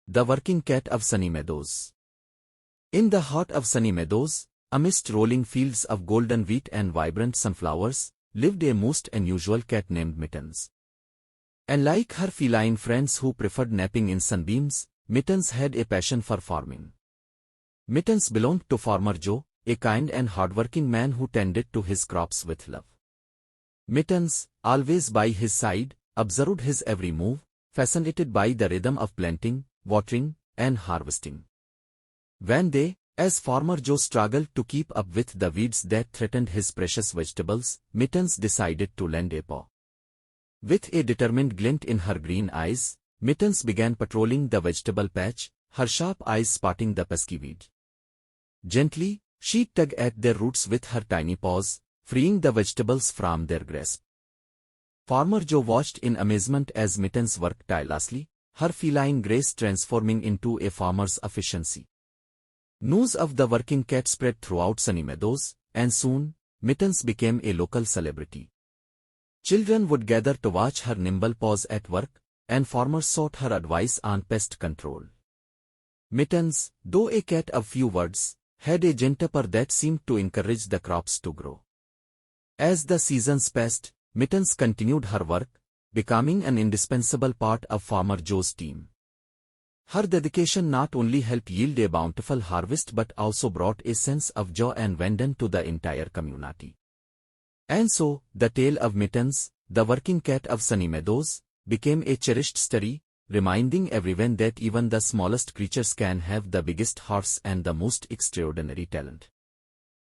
The Working Cat of Sunny Meadows. In the heart of Sunny Meadows, amidst rolling fields of golden wheat and vibrant sunflowers, lived a most unusual cat named Mittens. And like her feline friends who preferred napping in sunbeams, Mittens had a passion for farming. Mittens belonged to Farmer Joe, a kind and hardworking man who tended to his crops with love. Mittens, always by his side, observed his every move, fascinated by the rhythm of planting, watering, and harvesting. One day, as Farmer Joe struggled to keep up with the weeds that threatened his precious vegetables, Mittens decided to lend a paw. With a determined glint in her green eyes, Mittens began patrolling the vegetable patch, her sharp eyes spotting the pesky weed. Gently, she tugged at their roots with her tiny paws, freeing the vegetables from their grasp. Farmer Joe watched in amazement as Mittens worked tirelessly, her feline grace transforming into a farmer's efficiency. News of the working cat spread throughout Sunny Meadows, and soon, Mittens became a local celebrity. Children would gather to watch her nimble paws at work, and farmers sought her advice on pest control. Mittens, though a cat of few words, had a gentle purr that seemed to encourage the crops to grow. As the seasons passed, Mittens continued her work, becoming an indispensable part of Farmer Joe's team. Her dedication not only helped yield a bountiful harvest but also brought a sense of joy and wonder to the entire community. And so, the tale of Mittens, the working cat of Sunny Meadows, became a cherished story, reminding everyone that even the smallest creatures can have the biggest hearts and the most extraordinary talent.